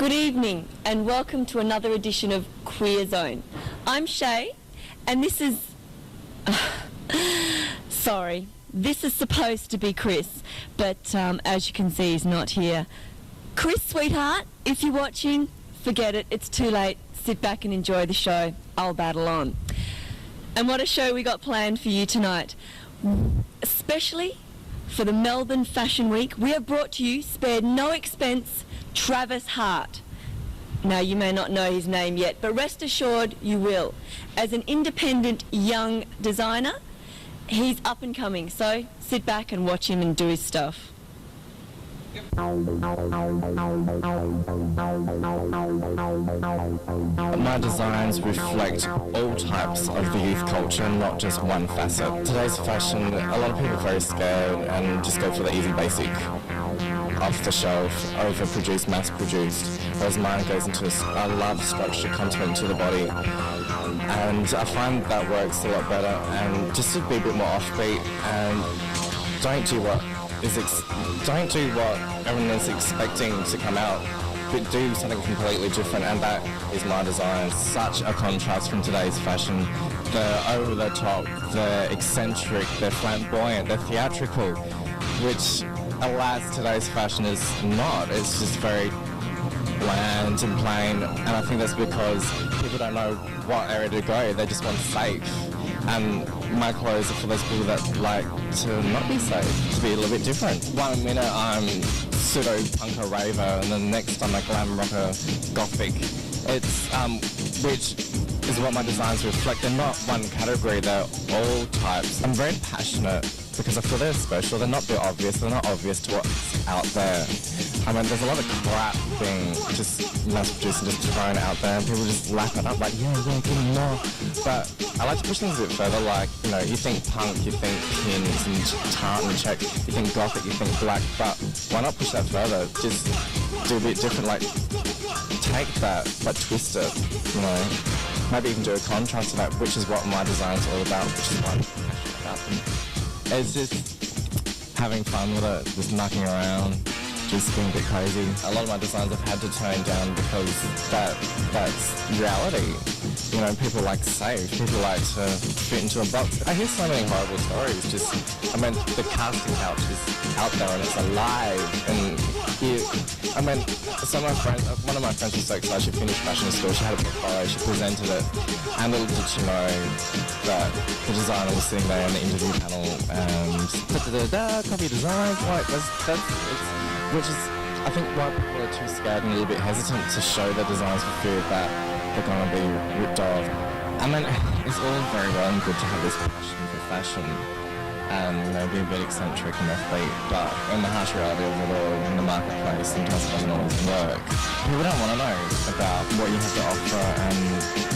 Good evening and welcome to another edition of Queer Zone. I'm Sheah and this is... sorry, this is supposed to be Chris, but as you can see he's not here. Chris, sweetheart, if you're watching, forget it, it's too late. Sit back and enjoy the show. I'll battle on. And what a show we got planned for you tonight. Especially for the Melbourne Fashion Week, we have brought to you, spared no expense, Travis Hart. Now, you may not know his name yet, but rest assured you will. As an independent young designer, he's up and coming, so sit back and watch him and do his stuff. My designs reflect all types of the youth culture, not just one facet. Today's fashion, a lot of people are very scared and just go for the easy basic, off-the-shelf, overproduced, mass-produced, whereas mine goes into a large structure content to the body. And I find that works a lot better, and just to be a bit more offbeat, and don't do what everyone is expecting to come out, but do something completely different, and that is my design. Such a contrast from today's fashion. The over-the-top, the eccentric, the flamboyant, the theatrical, which alas today's fashion is not. It's just very bland and plain, and I think that's because people don't know what area to go. They just want safe. And my clothes are for those people that like to not be safe, to be a little bit different. 1 minute I'm pseudo-punker raver, and then the next I'm a glam rocker gothic. It's, which is what my designs reflect. They're not one category, they're all types. I'm very passionate because I feel they're special. They're not obvious, they're not obvious to what's out there. I mean, there's a lot of crap being just mass-produced and just thrown out there, and people just lap it up like, yeah, give me more. But I like to push things a bit further, like, you know, you think punk, you think pins and tartan check, you think gothic, you think black, but why not push that further? Just do a bit different, like, take that, but twist it, you know. Maybe even do a contrast to that, which is what my design's all about, which is what I'm passionate about. It's just having fun with it, just knocking around, just being a bit crazy. A lot of my designs I've had to tone down because that's reality. You know, people like safe, people like to fit into a box. I hear so many horrible stories. Just, I mean, the casting couch is out there and it's alive. And I mean, some of my friends, one of my friends was so excited she finished fashion school. She had a portfolio, she presented it, and little did she know that the designer was sitting there in the interview panel and copy designs. Like which is, I think, why people are too scared and a little bit hesitant to show their designs for fear that they're going to be ripped off. I mean, it's all very well and good to have this passion for fashion and, you know, be a bit eccentric and offbeat, but in the harsh reality of it all, in the marketplace, sometimes it doesn't always work. People don't want to know about what you have to offer and,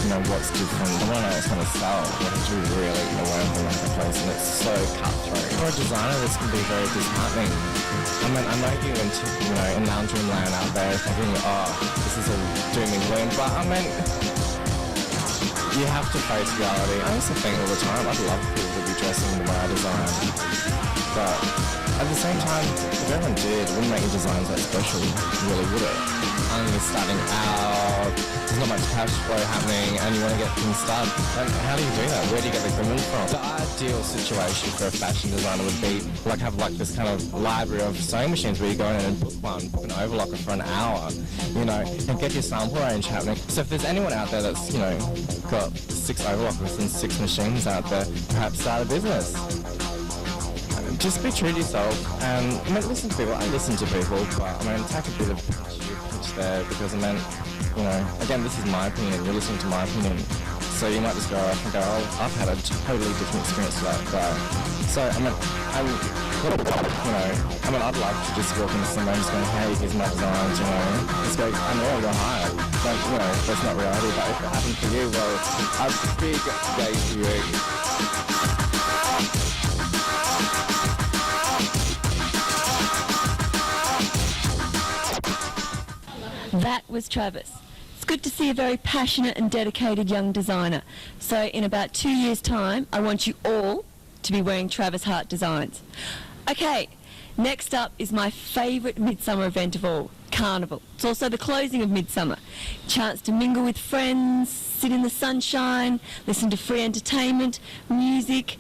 you know, what's different. They want to know what's going to sell. You have to really aware of the marketplace, and it's so cutthroat. For a designer, this can be very disheartening. I mean, I know you into, you know, in loungeroom land out there thinking, oh, this is all doom and gloom, but I mean, you have to face reality. I used to think all the time, I'd love people to be dressing the way I design, but at the same time, if everyone did, it wouldn't make your designs that special, really, would it? And you're starting out, there's not much cash flow happening, and you want to get things started. Like, how do you do that? Where do you get the equipment from? The ideal situation for a fashion designer would be, like, have like this kind of library of sewing machines where you go in and book an overlocker for an hour, you know, and get your sample range happening. So if there's anyone out there that's, you know, got 6 overlockers and 6 machines out there, perhaps start a business. Just be true to yourself, and I mean, listen to people. I listen to people, but I mean, take a bit of pitch there, because I mean, you know, again, this is my opinion. You're listening to my opinion, so you might just go off and go, oh, I've had a totally different experience to that guy. So I mean, I'd love to just walk into somewhere and just go, hey, here's my designs, you know, just go, I know I'll go higher. But you know, that's not reality. But if it happened for you, well, I'd big day for you. That was Travis. It's good to see a very passionate and dedicated young designer. So in about 2 years' time, I want you all to be wearing Travis Hart designs. Okay, next up is my favourite midsummer event of all. Carnival. It's also the closing of Midsummer. Chance to mingle with friends, sit in the sunshine, listen to free entertainment, music,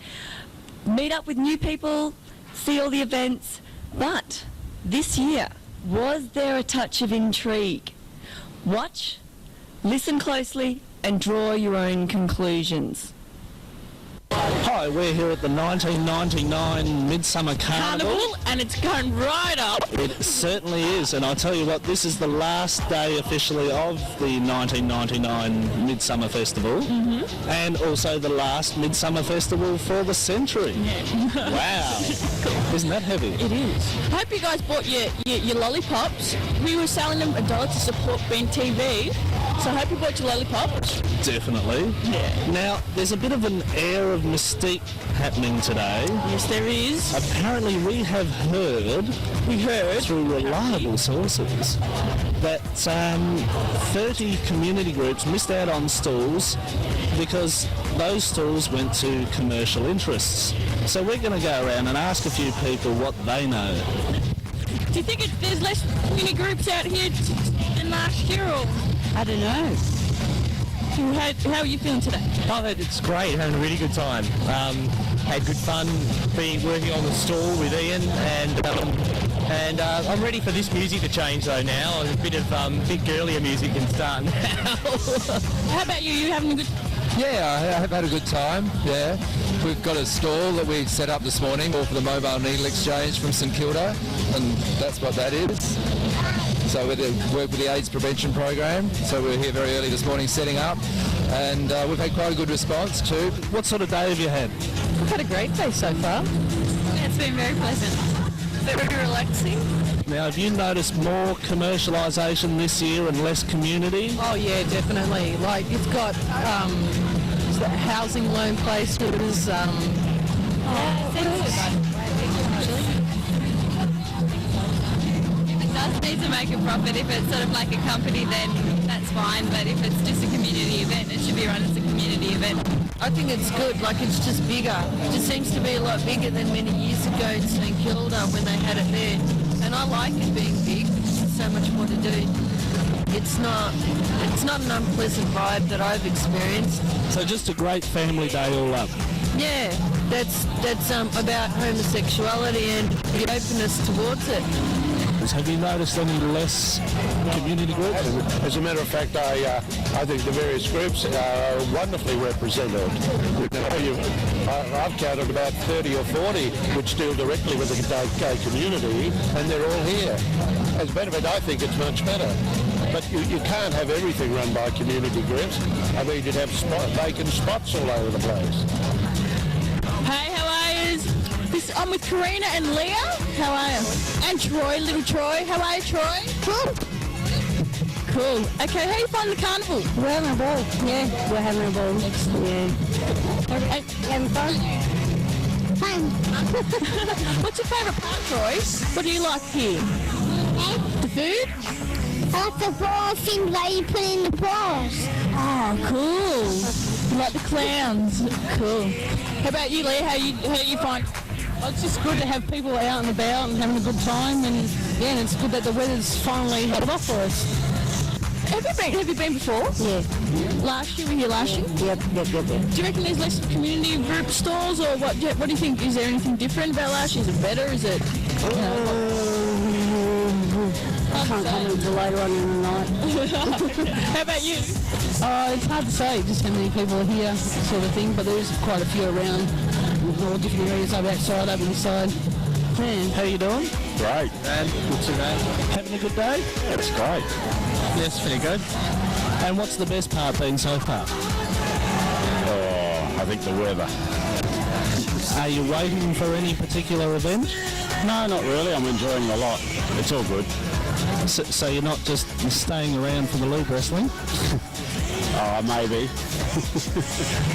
meet up with new people, see all the events. But this year, was there a touch of intrigue? Watch, listen closely, and draw your own conclusions. Hi, we're here at the 1999 Midsummer Carnival. And it's going right up. It certainly is, and I'll tell you what, this is the last day officially of the 1999 Midsummer Festival, and also the last Midsummer Festival for the century. Yeah. Wow. Isn't that heavy? It is. I hope you guys bought your lollipops. We were selling them $1 to support Ben TV, so I hope you bought your lollipops. Definitely. Yeah. Now, there's a bit of an air of mystique happening today. Yes, there is. Apparently we have heard through reliable sources that 30 community groups missed out on stalls because those stalls went to commercial interests. So we're going to go around and ask a few people what they know. Do you think there's less community groups out here than last year, or? I don't know. How are you feeling today? Oh, it's great, having a really good time. Had good fun working on the stall with Ian, and I'm ready for this music to change though now. A bit girlier music can start now. How about you? You having a good? Yeah, I have had a good time, yeah. We've got a stall that we set up this morning, all for the Mobile Needle Exchange from St Kilda, and that's what that is. So we work with the AIDS prevention program, so we were here very early this morning setting up, and we've had quite a good response too. What sort of day have you had? We've had a great day so far. It's been very pleasant. Very relaxing. Now, have you noticed more commercialisation this year and less community? Oh yeah, definitely. Like it's got housing loan places. Does need to make a profit. If it's sort of like a company, then that's fine, but if it's just a community event, it should be run as a community event. I think it's good, like it's just bigger. It just seems to be a lot bigger than many years ago in St Kilda when they had it there. And I like it being big. There's so much more to do. It's not an unpleasant vibe that I've experienced. So just a great family day all up. Yeah, that's about homosexuality and the openness towards it. Have you noticed any less community groups? As a matter of fact, I think the various groups are wonderfully represented. I've counted about 30 or 40 which deal directly with the gay community, and they're all here. As a matter of fact, I think it's much better. But you can't have everything run by community groups. I mean, you'd have vacant spots all over the place. Hey, how are you? I'm with Karina and Leah. How are you? And Troy, little Troy. How are you, Troy? Cool. Okay, how you find the carnival? We're having a ball. Yeah, we're having a ball. Yeah. Having fun? Fun. What's your favourite part, Troy? What do you like here? The food? I like the ball things that you put in the balls. Oh, cool. You like the clowns? Cool. How about you, Leah? How you find? Well, it's just good to have people out and about and having a good time, and yeah, and it's good that the weather's finally held off for us. Have you been before? Yeah. Last year, were you here last year? Yep. Do you reckon there's less community group stalls, or what do you think? Is there anything different about last year? Is it better? Is it? I can't comment until later on in the night. How about you? It's hard to say just how many people are here, sort of thing, but there is quite a few around. All different areas, over outside, over this side. Man. How you doing? Great. And good to know. Having a good day? That's great. Yes, pretty good. And what's the best part been so far? Oh, I think the weather. Are you waiting for any particular event? No, not really. I'm enjoying a lot. It's all good. So you're not just staying around for the loop wrestling? Oh, maybe.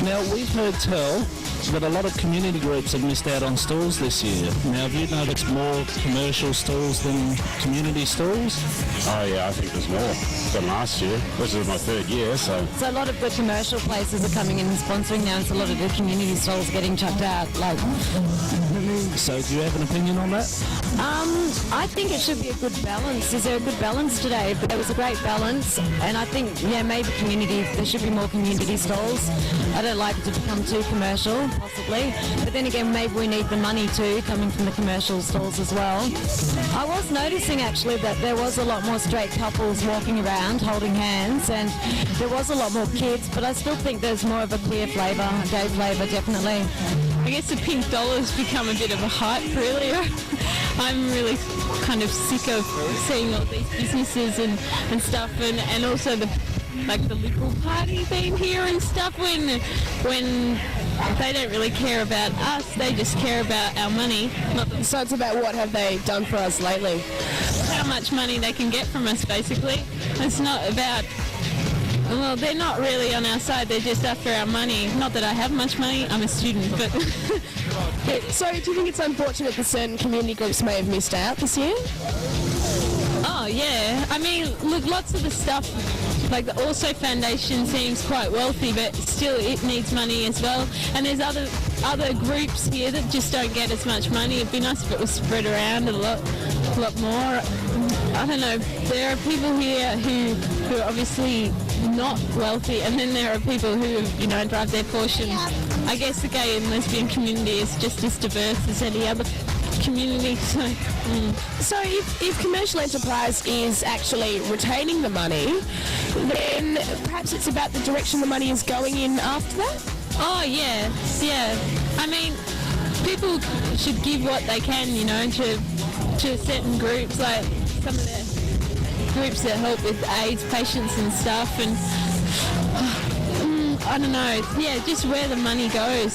Now, we've heard tell that a lot of community groups have missed out on stalls this year. Now, have you noticed more commercial stalls than community stalls? Oh, yeah, I think there's more than last year. This is my third year, so... So a lot of the commercial places are coming in and sponsoring now, and so a lot of the community stalls are getting chucked out. Like, So do you have an opinion on that? I think it should be a good balance. Is there a good balance today? But there was a great balance, and I think, maybe there should be more community stalls. I don't like it to become too commercial, possibly. But then again, maybe we need the money too, coming from the commercial stalls as well. I was noticing actually that there was a lot more straight couples walking around holding hands, and there was a lot more kids, but I still think there's more of a queer flavour, a gay flavour, definitely. I guess the pink dollar's become a bit of a hype, really. I'm really kind of sick of seeing all these businesses and stuff, and also the Liberal Party being here and stuff when they don't really care about us, they just care about our money. So it's about what have they done for us lately? How much money they can get from us, basically. It's not about... Well, they're not really on our side, they're just after our money. Not that I have much money, I'm a student, but... So do you think it's unfortunate that certain community groups may have missed out this year? Oh, yeah. I mean, look, lots of the stuff, like the Also Foundation seems quite wealthy, but still it needs money as well. And there's other groups here that just don't get as much money. It'd be nice if it was spread around a lot more. I don't know. There are people here who are obviously not wealthy, and then there are people who, drive their Porsche. I guess the gay and lesbian community is just as diverse as any other community. So if commercial enterprise is actually retaining the money, then perhaps it's about the direction the money is going in after that? Oh, yeah. I mean, people should give what they can, to certain groups, like some of the groups that help with AIDS patients and stuff, and I don't know, just where the money goes.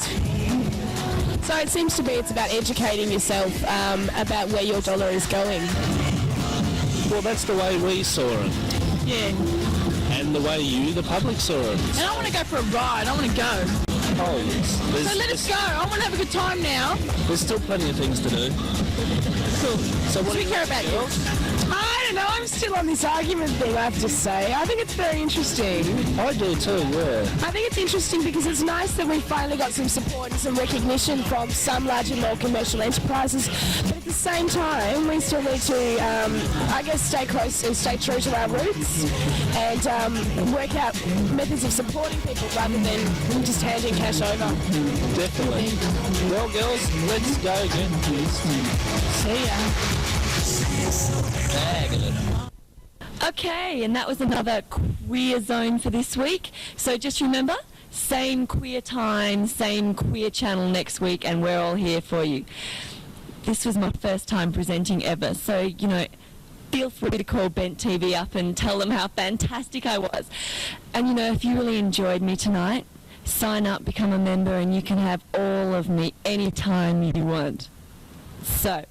So it seems to be it's about educating yourself about where your dollar is going. Well, that's the way we saw it. Yeah. And the way you, the public, saw it. And I want to go for a ride. I want to go. Oh, yes. So let us go. I want to have a good time now. There's still plenty of things to do. Cool. So what do we care about you? I don't know, I'm still on this argument thing, I have to say. I think it's very interesting. I do too, yeah. I think it's interesting because it's nice that we finally got some support and some recognition from some large and more commercial enterprises, but at the same time, we still need to, stay close and stay true to our roots and work out methods of supporting people rather than just handing cash over. Definitely. Well, girls, let's go again, please. See ya. Okay, and that was another queer zone for this week. So just remember, same queer time, same queer channel next week, and we're all here for you. This was my first time presenting ever, so, feel free to call Bent TV up and tell them how fantastic I was. And, if you really enjoyed me tonight, sign up, become a member, and you can have all of me anytime you want. So,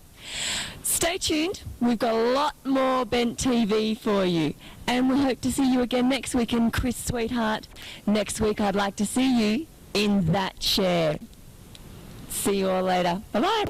stay tuned. We've got a lot more Bent TV for you. And we hope to see you again next week. And Chris, sweetheart, next week I'd like to see you in that chair. See you all later. Bye-bye.